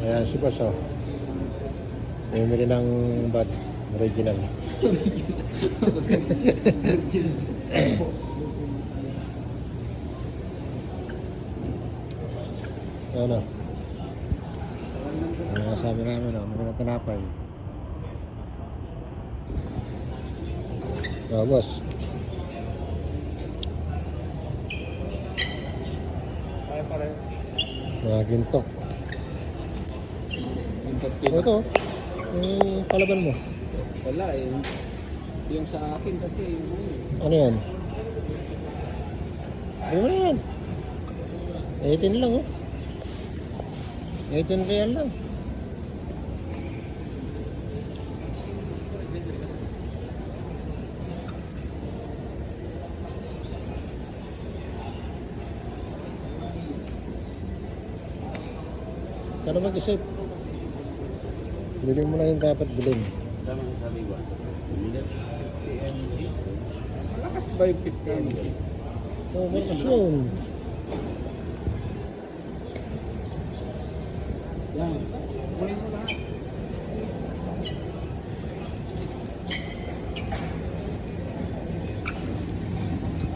Ayan, si Boss, oh. Bumili ng bad original. Ano? Ang sabi namin, oh, magandang tinapay. Oh, boss. Mga ginto. Ito, yung palaban mo. Wala eh. Yung sa akin kasi yung Ano yan? Ano yan? 18 lang, oh. 18 real lang. Kano mag-isip? Bilhin mo na yung dapat bilhin. tama ang sabi ko. Malakas ba yung 50 mg? Oo, malakas yun. Yan.